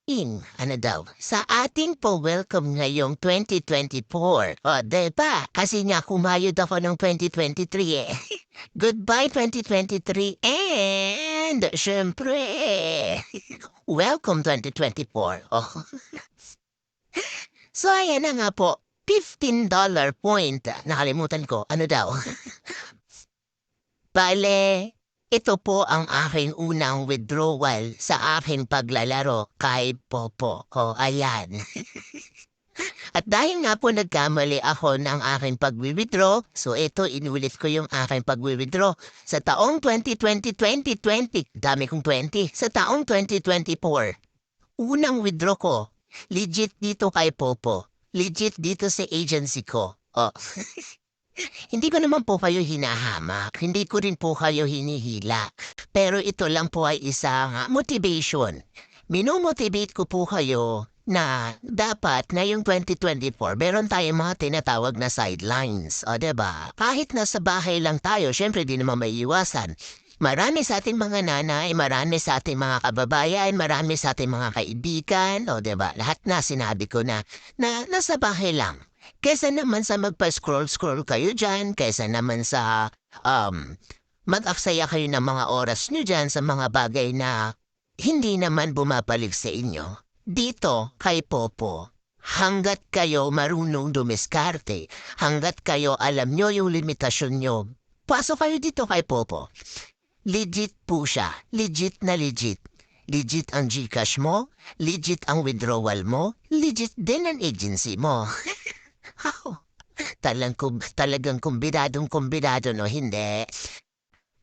ano daw, sa ating po-welcome ngayong 2024. O, diba? Kasi nga kumayod ako ng 2023 eh. Goodbye 2023 and syempre, welcome 2024. Oh. So ayan na nga po, $15 point. Nakalimutan ko, ano daw? Bale, ito po ang aking unang withdrawal sa aking paglalaro kay Popo. O, ayan. At dahil nga po nagkamali ako ng aking pag-withdraw, so ito inulit ko yung aking pag-withdraw sa taong 2020, dami kong 20, sa taong 2024. Unang withdraw ko, legit dito kay Popo, legit dito sa agency ko. Oh. Hindi ko naman po kayo hinahamak, hindi ko rin po kayo hinihila. Pero ito lang po ay isang motivation. Minomotivate ko po kayo na dapat ngayong 2024 meron tayong mga tinatawag na sidelines. O diba? Kahit nasa bahay lang tayo, syempre di naman may iwasan. Marami sa ating mga nanay, marami sa ating mga kababayan, marami sa ating mga kaibigan, o diba? Lahat na sinabi ko na nasa bahay lang. Kesa naman sa magpa-scroll-scroll kayo dyan, kesa naman sa mag-aksaya kayo ng mga oras nyo dyan sa mga bagay na hindi naman bumabalik sa inyo. Dito, kay Popo, hanggat kayo marunong dumiskarte, hanggat kayo alam nyo yung limitasyon nyo, pasok kayo dito kay Popo. Legit po siya. Legit na legit. Legit ang GCash mo, legit ang withdrawal mo, legit din ang agency mo. Talagang kumbinadong no, hindi.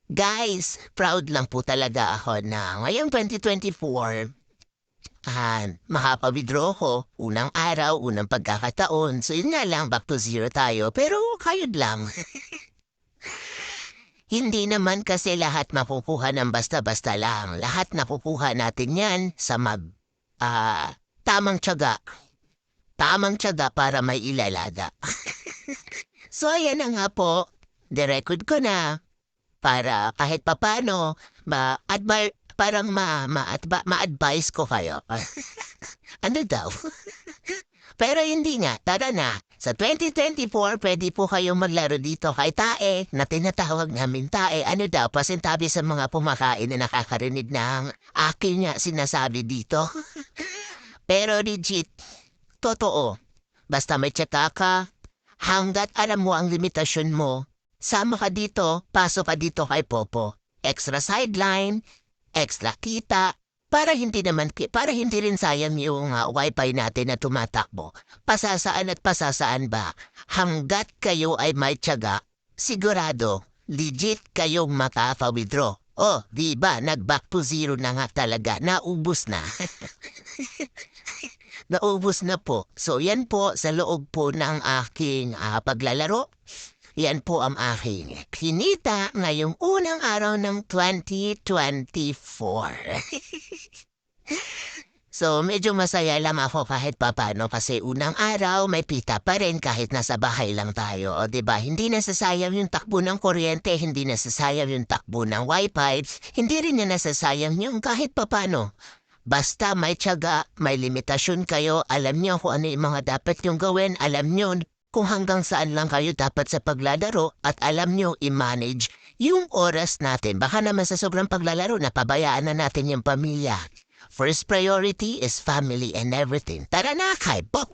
Guys, proud lang po talaga ako na ngayong 2024, makapa-withdraw ko, unang araw, unang pagkakataon. So yun nga lang, back to zero tayo, pero kayod lang. Hindi naman kasi lahat makukuha ng basta-basta lang. Lahat nakukuha natin yan sa tamang tiyaga. Tamang tiyaga para may ilalada. So ayan na nga po, direkod ko na para kahit papano parang ma-advise ko kayo. Ano daw? Pero hindi nga, tara na. Sa 2024, pwede po kayong maglaro dito kay Tae na tinatawag namin Tae. Ano daw, pasintabi sa mga pumakain na nakakarinig ng akin nga sinasabi dito. Pero legit, totoo. Basta may tsaka ka, hanggat alam mo ang limitasyon mo, sama ka dito, pasok ka dito kay Popo. Extra sideline, extra kita, para hindi rin sayang yung wifi natin na tumatakbo. Pasasaan at pasasaan ba? Hanggat kayo ay may tiyaga, sigurado, legit kayong makaka-withdraw. Oh, di ba? Nag-back to zero na nga talaga. Naubos na. Naubos na po. So yan po sa loob po ng aking paglalaro. Yan po ang aking kinita ngayong unang araw ng 2024. So medyo masaya lang ako kahit papano kasi unang araw may pita pa rin kahit nasa bahay lang tayo. O diba? Hindi nasasayang yung takbo ng kuryente, hindi nasasayang yung takbo ng wifi, hindi rin na nasasayang yung kahit papano. Basta may tiyaga, may limitasyon kayo, alam niyo kung ano yung mga dapat yung gawin, alam niyo kung hanggang saan lang kayo dapat sa paglalaro at alam nyo i-manage yung oras natin. Baka naman sa sobrang paglalaro, napabayaan na natin yung pamilya. First priority is family and everything. Tara na kay Pop!